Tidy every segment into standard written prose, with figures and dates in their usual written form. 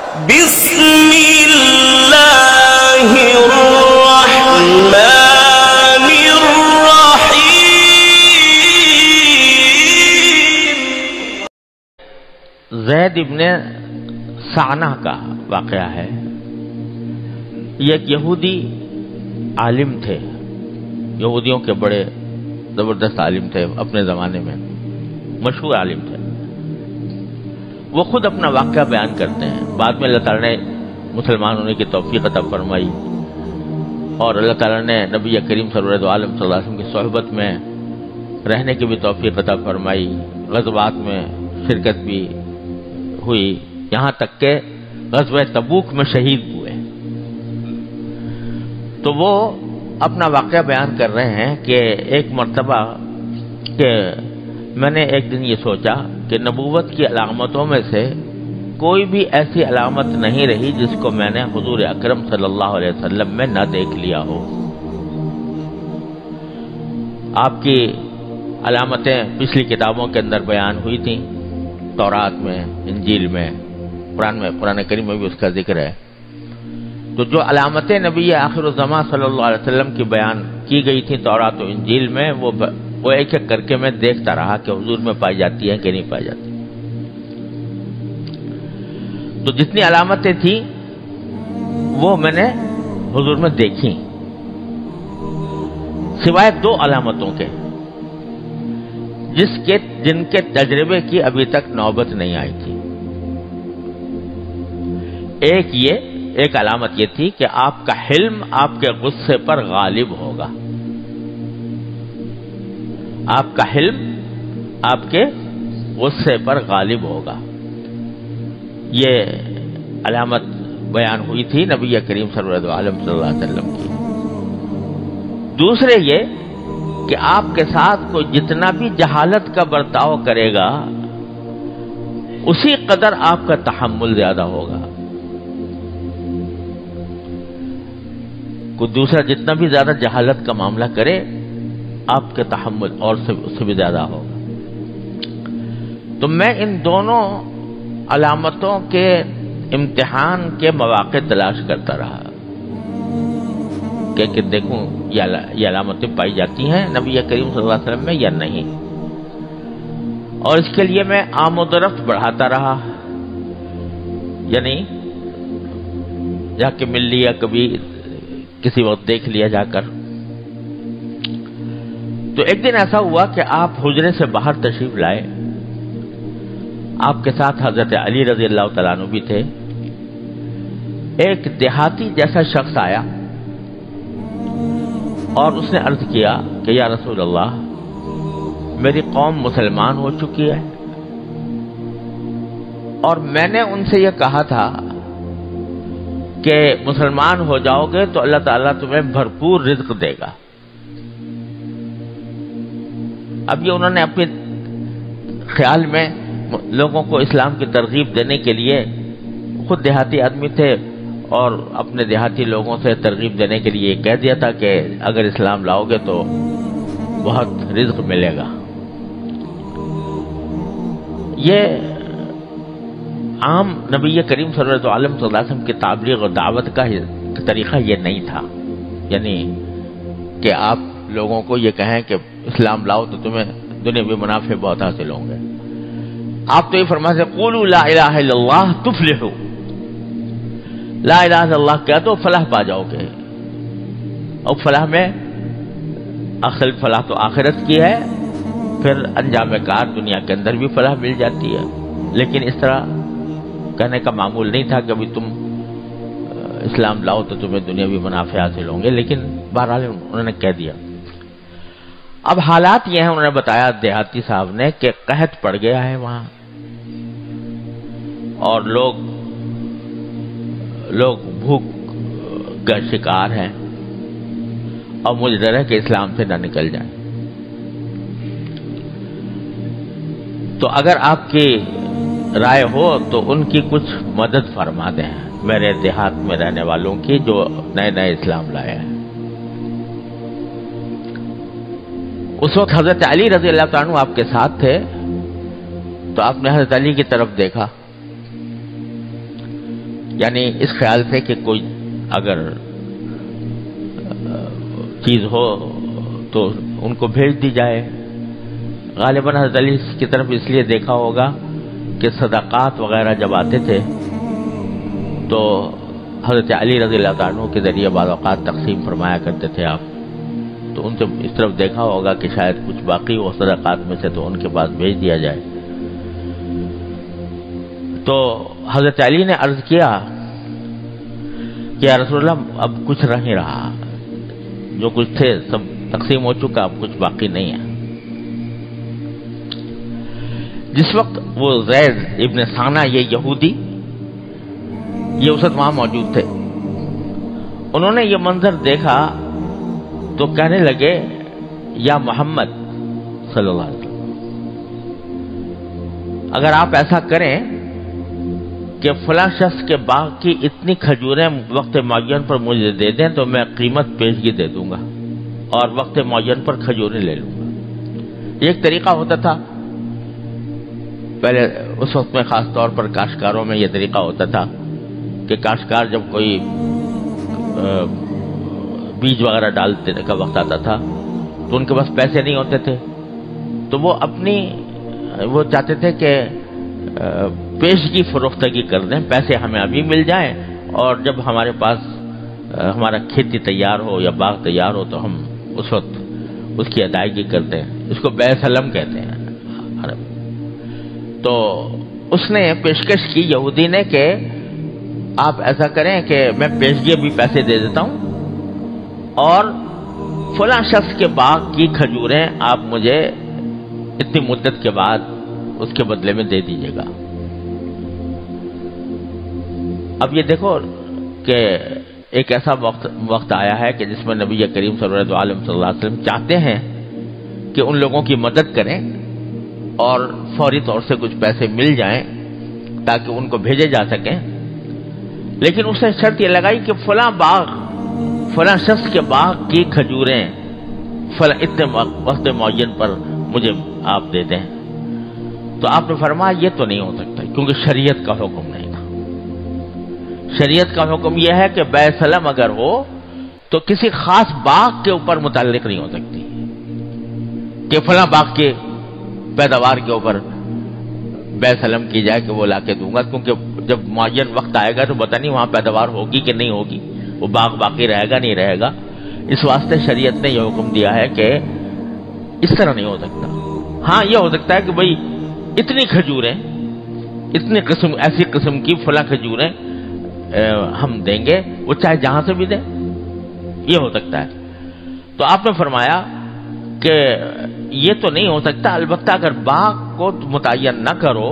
بسم اللہ الرحمن الرحیم۔ زید ابن سعنہ کا واقعہ ہے۔ یہ ایک یہودی عالم تھے، یہودیوں کے بڑے زبردست عالم تھے اپنے زمانے میں، مشہور عالم تھے۔ وہ خود اپنا واقعہ بیان کرتے ہیں۔ بعد میں اللہ تعالیٰ نے مسلمان ہونے کی توفیق عطا فرمائی اور اللہ تعالیٰ نے نبی کریم صلی اللہ علیہ وسلم کی صحبت میں رہنے کی بھی توفیق عطا فرمائی، غزوات میں شرکت بھی ہوئی، یہاں تک کہ غزوہ تبوک میں شہید ہوئے۔ تو وہ اپنا واقعہ بیان کر رہے ہیں کہ ایک مرتبہ کہ میں نے ایک دن یہ سوچا کہ نبوت کی علامتوں میں سے کوئی بھی ایسی علامت نہیں رہی جس کو میں نے حضور اکرم صلی اللہ علیہ وسلم میں نہ دیکھ لیا ہو۔ آپ کی علامتیں پچھلی کتابوں کے اندر بیان ہوئی تھیں، تورات میں، انجیل میں، قرآن کریم میں بھی اس کا ذکر ہے۔ تو جو علامتیں نبی آخر الزمان صلی اللہ علیہ وسلم کی بیان کی گئی تھیں تورات و انجیل میں، وہ ایک ایک کر کے میں دیکھتا رہا کہ حضور میں پائی جاتی ہیں کہ نہیں پائی جاتی۔ تو جتنی علامتیں تھیں وہ میں نے حضور میں دیکھی، سوائے 2 علامتوں کے جن کے تجربے کی ابھی تک نوبت نہیں آئی تھی۔ ایک علامت یہ تھی کہ آپ کا حلم آپ کے غصے پر غالب ہوگا، آپ کا حلم آپ کے غصے پر غالب ہوگا۔ یہ علامت بیان ہوئی تھی نبی کریم صلی اللہ علیہ وسلم کی۔ دوسرے یہ کہ آپ کے ساتھ کوئی جتنا بھی جہالت کا برتاؤ کرے گا اسی قدر آپ کا تحمل زیادہ ہوگا۔ کوئی دوسرا جتنا بھی زیادہ جہالت کا معاملہ کرے آپ کے تحمل اور اس سے بھی زیادہ ہوگا۔ تو میں ان دونوں علامتوں کے امتحان کے مواقع تلاش کرتا رہا کہ دیکھوں یہ علامتیں پائی جاتی ہیں نبی کریم صلی اللہ علیہ وسلم میں یا نہیں، اور اس کے لیے میں آمد و رفت بڑھاتا رہا، یعنی جا کے مل لیا، کبھی کسی وقت دیکھ لیا جا کر۔ تو ایک دن ایسا ہوا کہ آپ حجرے سے باہر تشریف لائے، آپ کے ساتھ حضرت علی رضی اللہ تعالیٰ عنہ بھی تھے۔ ایک دیہاتی جیسا شخص آیا اور اس نے عرض کیا کہ یا رسول اللہ، میری قوم مسلمان ہو چکی ہے اور میں نے ان سے یہ کہا تھا کہ مسلمان ہو جاؤ گے تو اللہ تعالیٰ تمہیں بھرپور رزق دے گا۔ اب یہ انہوں نے اپنے خیال میں لوگوں کو اسلام کی ترغیب دینے کے لیے، خود دیہاتی آدمی تھے اور اپنے دیہاتی لوگوں سے ترغیب دینے کے لیے کہہ دیا تھا کہ اگر اسلام لاؤ گے تو بہت رزق ملے گا۔ یہ عام نبی کریم صلی اللہ علیہ وسلم کی تبلیغ اور دعوت کا طریقہ یہ نہیں تھا، یعنی کہ آپ لوگوں کو یہ کہیں کہ اسلام لاؤ تو تمہیں دنیاوی منافع بہت حاصل ہوں گے۔ آپ تو یہ فرماتے قولوا لا الہ الا اللہ تفلحوا، لا الہ الا اللہ کہہ دو فلاح پا جاؤ گے۔ اور فلاح میں اصل فلاح تو آخرت کی ہے، پھر انجام کار دنیا کے اندر بھی فلاح مل جاتی ہے، لیکن اس طرح کہنے کا معمول نہیں تھا کہ ابھی تم اسلام لاؤ تو تمہیں دنیاوی منافع حاصل ہوں گے، لیکن بہرحال انہوں نے کہہ دیا۔ اب حالات یہ ہیں، انہوں نے بتایا دیہاتی صاحب نے کہ قحط پڑ گیا ہے وہاں اور لوگ بھوک کا شکار ہیں اور مجھے ڈر ہے کہ اسلام سے نہ نکل جائیں۔ تو اگر آپ کی رائے ہو تو ان کی کچھ مدد فرما دیں، میرے دیہات میں رہنے والوں کی جو نئے نئے اسلام لائے ہیں۔ اس وقت حضرت علی رضی اللہ تعالیٰ عنہ آپ کے ساتھ تھے، تو آپ نے حضرت علی کی طرف دیکھا یعنی اس خیال سے کہ کوئی اگر چیز ہو تو ان کو بھیج دی جائے. غالباً حضرت علی کی طرف اس لیے دیکھا ہوگا کہ صدقات وغیرہ جب آتے تھے تو حضرت علی رضی اللہ عنہ کے ذریعے بعض اوقات تقسیم فرمایا کرتے تھے آپ، تو ان سے اس طرف دیکھا ہوگا کہ شاید کچھ باقی ہو صدقات میں سے تو ان کے پاس بھیج دیا جائے. تو حضرت علی نے عرض کیا کہ یا رسول اللہ اب کچھ نہیں رہا، جو کچھ تھے سب تقسیم ہو چکا، اب کچھ باقی نہیں ہے. جس وقت وہ زید ابن ثانہ یہ یہودی یہ اس وقت وہاں موجود تھے، انہوں نے یہ منظر دیکھا تو کہنے لگے یا محمد صلی اللہ علیہ وسلم، اگر آپ ایسا کریں کہ فلاں شخص کے باغ کی اتنی کھجوریں وقت معین پر مجھے دے دیں تو میں قیمت پیشگی دے دوں گا اور وقت معین پر کھجوریں لے لوں گا. یہ ایک طریقہ ہوتا تھا پہلے اس وقت میں، خاص طور پر کاشتکاروں میں یہ طریقہ ہوتا تھا کہ کاشتکار جب کوئی بیج وغیرہ ڈالنے کا وقت آتا تھا تو ان کے پاس پیسے نہیں ہوتے تھے، تو وہ چاہتے تھے کہ پیشگی فروختگی کر دیں، پیسے ہمیں ابھی مل جائیں اور جب ہمارے پاس ہمارا کھیتی تیار ہو یا باغ تیار ہو تو ہم اس وقت اس کی ادائیگی کرتے ہیں. اس کو بیع سلم کہتے ہیں. تو اس نے پیشکش کی یہودی نے کہ آپ ایسا کریں کہ میں پیشگی بھی پیسے دے دیتا ہوں اور فلاں شخص کے باغ کی کھجوریں آپ مجھے اتنی مدت کے بعد اس کے بدلے میں دے دیجیے گا. اب یہ دیکھو کہ ایک ایسا وقت آیا ہے کہ جس میں نبی کریم صلی اللہ علیہ وسلم چاہتے ہیں کہ ان لوگوں کی مدد کریں اور فوری طور سے کچھ پیسے مل جائیں تاکہ ان کو بھیجے جا سکیں، لیکن اس نے شرط یہ لگائی کہ فلاں شخص کے باغ کی کھجوریں اتنے وقت معین پر مجھے آپ دے دیں. تو آپ نے فرمایا یہ تو نہیں ہو سکتا کیونکہ شریعت کا حکم نہیں تھا. شریعت کا حکم یہ ہے کہ بیع سلم اگر ہو تو کسی خاص باغ کے اوپر متعلق نہیں ہو سکتی کہ فلاں باغ کے پیداوار کے اوپر بیع سلم کی جائے کہ وہ لا کے دوں گا، کیونکہ جب معین وقت آئے گا تو پتہ نہیں وہاں پیداوار ہوگی کہ نہیں ہوگی، وہ باغ باقی رہے گا نہیں رہے گا. اس واسطے شریعت نے یہ حکم دیا ہے کہ اس طرح نہیں ہو سکتا. ہاں یہ ہو سکتا ہے کہ بھئی اتنی کھجوریں ایسی قسم کی فلاں کھجوریں ہم دیں گے، وہ چاہے جہاں سے بھی دیں، یہ ہو سکتا ہے. تو آپ نے فرمایا کہ یہ تو نہیں ہو سکتا، البتہ اگر باغ کو متعین نہ کرو،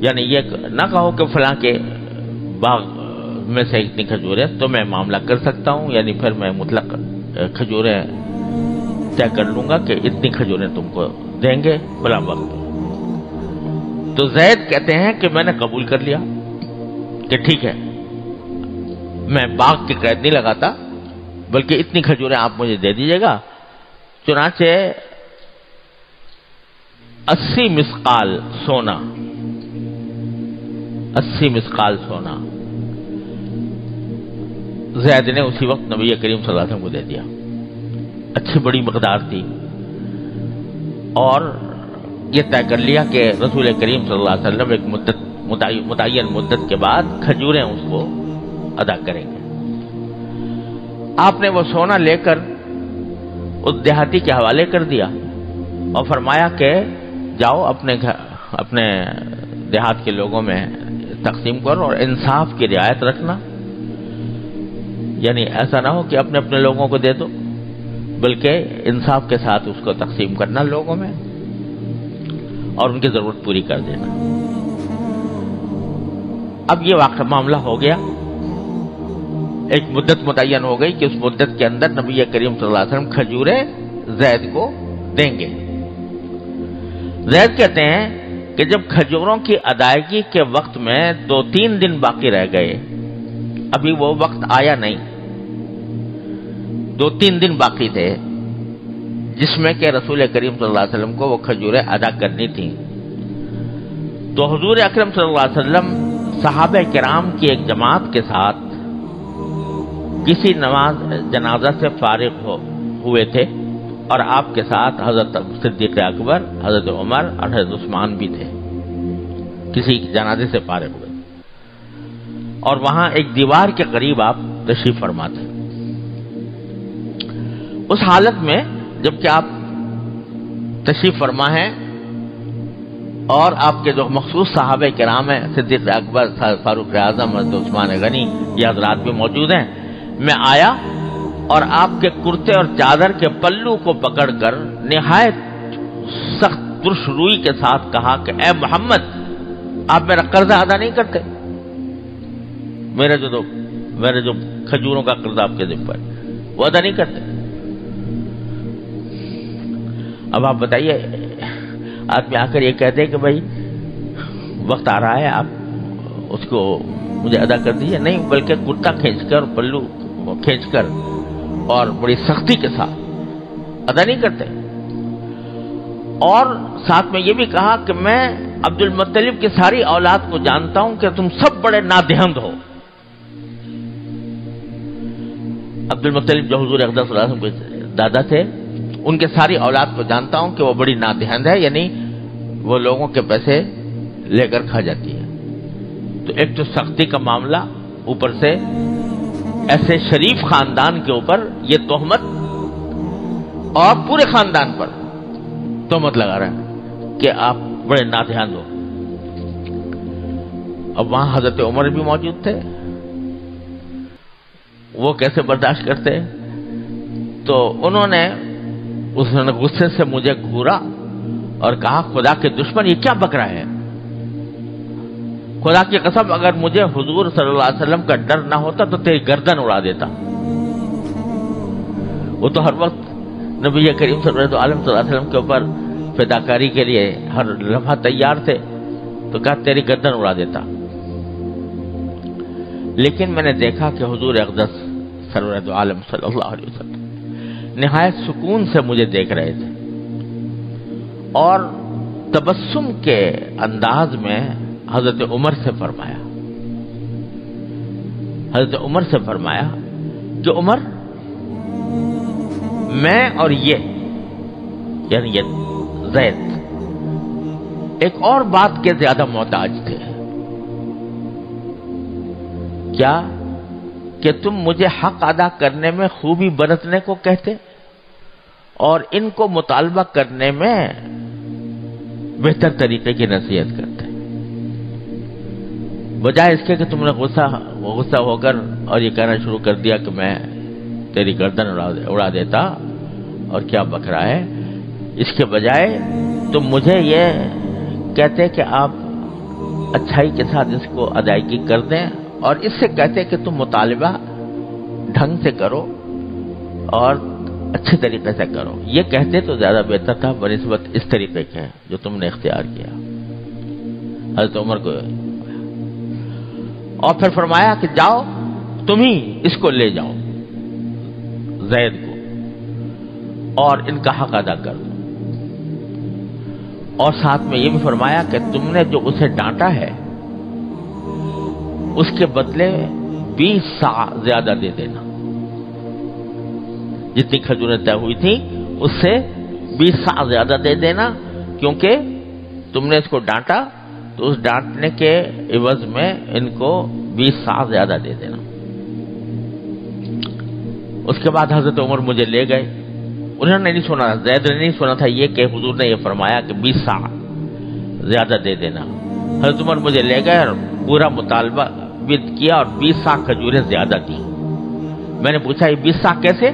یعنی یہ نہ کہو کہ فلاں کے باغ میں سے اتنی کھجوریں، تو میں معاملہ کر سکتا ہوں، یعنی پھر میں مطلق کھجوریں طے کر لوں گا کہ اتنی کھجوریں تم کو دیں گے فلاں وقت. تو زید کہتے ہیں کہ میں نے قبول کر لیا کہ ٹھیک ہے، میں باغ کی قید نہیں لگاتا بلکہ اتنی کھجوریں آپ مجھے دے دیجیے گا. چنانچہ 80 مسقال سونا زید نے اسی وقت نبی کریم صلی اللہ علیہ وسلم کو دے دیا. اچھی بڑی مقدار تھی اور یہ طے کر لیا کہ رسول کریم صلی اللہ علیہ وسلم ایک متعین مدت کے بعد کھجوریں اس کو ادا کریں گے. آپ نے وہ سونا لے کر اس دیہاتی کے حوالے کر دیا اور فرمایا کہ جاؤ اپنے دیہات کے لوگوں میں تقسیم کرو اور انصاف کی رعایت رکھنا، یعنی ایسا نہ ہو کہ اپنے لوگوں کو دے دو، بلکہ انصاف کے ساتھ اس کو تقسیم کرنا لوگوں میں اور ان کی ضرورت پوری کر دینا. اب یہ واقعہ معاملہ ہو گیا، ایک مدت متعین ہو گئی کہ اس مدت کے اندر نبی کریم صلی اللہ علیہ وسلم کھجوریں زید کو دیں گے. زید کہتے ہیں کہ جب کھجوروں کی ادائیگی کے وقت میں 2-3 دن باقی رہ گئے، ابھی وہ وقت آیا نہیں، 2-3 دن باقی تھے جس میں کہ رسول کریم صلی اللہ علیہ وسلم کو وہ کھجوریں ادا کرنی تھیں. تو حضور اکرم صلی اللہ علیہ وسلم صحابہ کرام کی ایک جماعت کے ساتھ کسی نماز جنازہ سے فارغ ہوئے تھے، اور آپ کے ساتھ حضرت صدیق اکبر، حضرت عمر اور حضرت عثمان بھی تھے، کسی جنازے سے فارغ ہوئے، اور وہاں ایک دیوار کے قریب آپ تشریف فرما تھے۔ اس حالت میں جبکہ آپ تشریف فرما ہیں اور آپ کے جو مخصوص صحابہ کرام ہیں، صدیق اکبر، فاروق اعظم، حضرت عثمان غنی، یہ حضرات بھی موجود ہیں، میں آیا اور آپ کے کرتے اور چادر کے پلو کو پکڑ کر نہایت سخت ترش روئی کے ساتھ کہا کہ اے محمد، آپ میرا قرضہ ادا نہیں کرتے؟ میرے جو کھجوروں کا قرضہ آپ کے ذمہ ہے وہ ادا نہیں کرتے؟ اب آپ بتائیے، آدمی آ کر یہ کہتے کہ بھائی وقت آ رہا ہے، آپ اس کو مجھے ادا کر دیجیے، نہیں بلکہ کرتا کھینچ کر، پلو کھینچ کر اور بڑی سختی کے ساتھ ادا نہیں کرتے۔ اور ساتھ میں یہ بھی کہا کہ میں عبد المطلب کی ساری اولاد کو جانتا ہوں کہ تم سب بڑے نادہند ہو۔ عبد المطلب جو حضور اقدس صلی اللہ علیہ وسلم کے دادا تھے، ان کے ساری اولاد کو جانتا ہوں کہ وہ بڑی نادہند ہے، یعنی وہ لوگوں کے پیسے لے کر کھا جاتی ہے۔ تو ایک تو سختی کا معاملہ، اوپر سے ایسے شریف خاندان کے اوپر یہ تہمت، اور پورے خاندان پر تہمت لگا رہا ہے کہ آپ بڑے نادہند ہو۔ اب وہاں حضرت عمر بھی موجود تھے، وہ کیسے برداشت کرتے؟ تو انہوں نے غصے سے مجھے گھورا اور کہا خدا کے دشمن، یہ کیا بک رہا ہے؟ خدا کی قسم اگر مجھے حضور صلی اللہ علیہ وسلم کا ڈر نہ ہوتا تو تیری گردن اڑا دیتا۔ وہ تو ہر وقت نبی کریم صلی اللہ علیہ وسلم کے اوپر فداکاری کے لیے ہر لمحہ تیار تھے، تو کہا تیری گردن اڑا دیتا۔ لیکن میں نے دیکھا کہ حضور اقدس سرورت عالم صلی اللہ علیہ وسلم نہایت سکون سے مجھے دیکھ رہے تھے، اور تبسم کے انداز میں حضرت عمر سے فرمایا کہ عمر، میں اور یعنی یہ زید ایک اور بات کے زیادہ محتاج تھے۔ کیا کہ تم مجھے حق ادا کرنے میں خوبی برتنے کو کہتے اور ان کو مطالبہ کرنے میں بہتر طریقے کی نصیحت کرتے، بجائے اس کے کہ تم نے غصہ ہو کر اور یہ کہنا شروع کر دیا کہ میں تیری گردن اڑا دیتا اور کیا بک رہا ہے۔ اس کے بجائے تم مجھے یہ کہتے کہ آپ اچھائی کے ساتھ اس کو ادائیگی کر دیں، اور اس سے کہتے کہ تم مطالبہ ڈھنگ سے کرو اور اچھے طریقے سے کرو، یہ کہتے تو زیادہ بہتر تھا بنسبت اس طریقے کے جو تم نے اختیار کیا۔ حضرت عمر کو اور پھر فرمایا کہ جاؤ تم ہی اس کو لے جاؤ زید کو اور ان کا حق ادا کر دو، اور ساتھ میں یہ بھی فرمایا کہ تم نے جو اسے ڈانٹا ہے اس کے بدلے 20 صاع زیادہ دے دینا، جتنی کھجوریں طے ہوئی تھیں اس سے 20 صاع زیادہ دے دینا، کیونکہ تم نے اس کو ڈانٹا تو اس ڈانٹنے کے عوض میں ان کو 20 صاع زیادہ دے دینا۔ اس کے بعد حضرت عمر مجھے لے گئے، انہوں نے نہیں سنا، زید نے نہیں سنا تھا یہ کہ حضور نے یہ فرمایا کہ 20 صاع زیادہ دے دینا۔ حضرت عمر مجھے لے گئے اور پورا مطالبہ کیا اور 20 صاع کھجوریں زیادہ دی۔ میں نے پوچھا یہ 20 صاع کیسے؟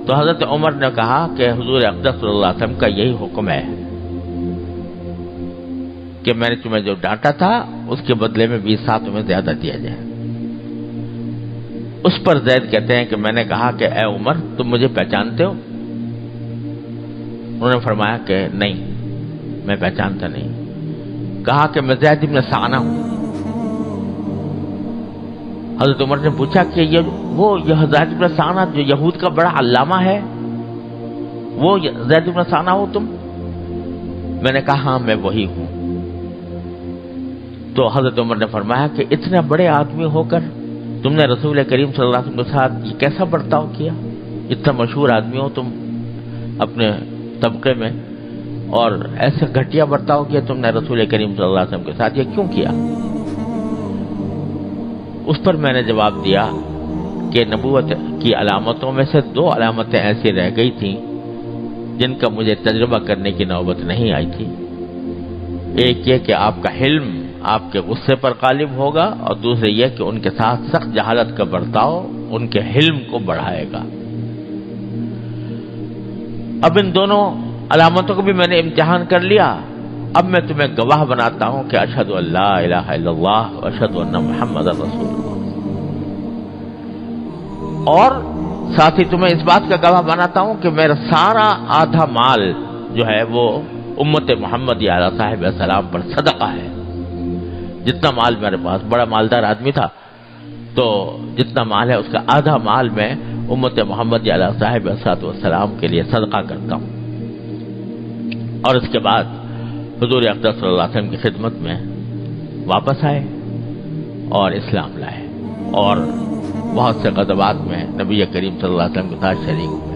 تو حضرت عمر نے کہا کہ حضور اقدس صلی اللہ علیہ وسلم کا یہی حکم ہے کہ میں نے تمہیں جو ڈانٹا تھا اس کے بدلے میں 20 صاع تمہیں زیادہ دیا جائے۔ اس پر زید کہتے ہیں کہ میں نے کہا کہ اے عمر تم مجھے پہچانتے ہو؟ انہوں نے فرمایا کہ نہیں میں پہچانتا نہیں۔ کہا کہ میں زید بن ثانہ ہوں۔ حضرت عمر نے پوچھا کہ یہ زید بن ثانہ جو یہود کا بڑا علامہ ہے، وہ زید بن ثانہ ہو تم؟ میں نے کہا ہاں میں وہی ہوں۔ تو حضرت عمر نے فرمایا کہ اتنے بڑے آدمی ہو کر تم نے رسول کریم صلی اللہ علیہ وسلم کے ساتھ یہ کیسا برتاؤ کیا؟ اتنا مشہور آدمی ہو تم اپنے طبقے میں، اور ایسے گھٹیا برتاؤ کیا تم نے رسول کریم صلی اللہ علیہ وسلم کے ساتھ، یہ کیوں کیا؟ اس پر میں نے جواب دیا کہ نبوت کی علامتوں میں سے 2 علامتیں ایسی رہ گئی تھیں جن کا مجھے تجربہ کرنے کی نوبت نہیں آئی تھی۔ ایک یہ کہ آپ کا حلم آپ کے غصے پر غالب ہوگا، اور دوسرے یہ کہ ان کے ساتھ سخت جہالت کا برتاؤ ان کے حلم کو بڑھائے گا۔ اب ان دونوں علامتوں کو بھی میں نے امتحان کر لیا۔ اب میں تمہیں گواہ بناتا ہوں کہ اشہد ان لا الہ الا اللہ واشہد ان محمد رسول اللہ، اور ساتھ ہی تمہیں اس بات کا گواہ بناتا ہوں کہ میرا سارا آدھا مال جو ہے وہ امت محمد علیہ صاحب السلام پر صدقہ ہے۔ جتنا مال میرے پاس، بڑا مالدار آدمی تھا، تو جتنا مال ہے اس کا آدھا مال میں امت محمد علیہ صاحب السلام کے لیے صدقہ کرتا ہوں۔ اور اس کے بعد حضور اقدس صلی اللہ علیہ وسلم کی خدمت میں واپس آئے اور اسلام لائے، اور بہت سے غزوات میں نبی کریم صلی اللہ علیہ وسلم کے ساتھ شریک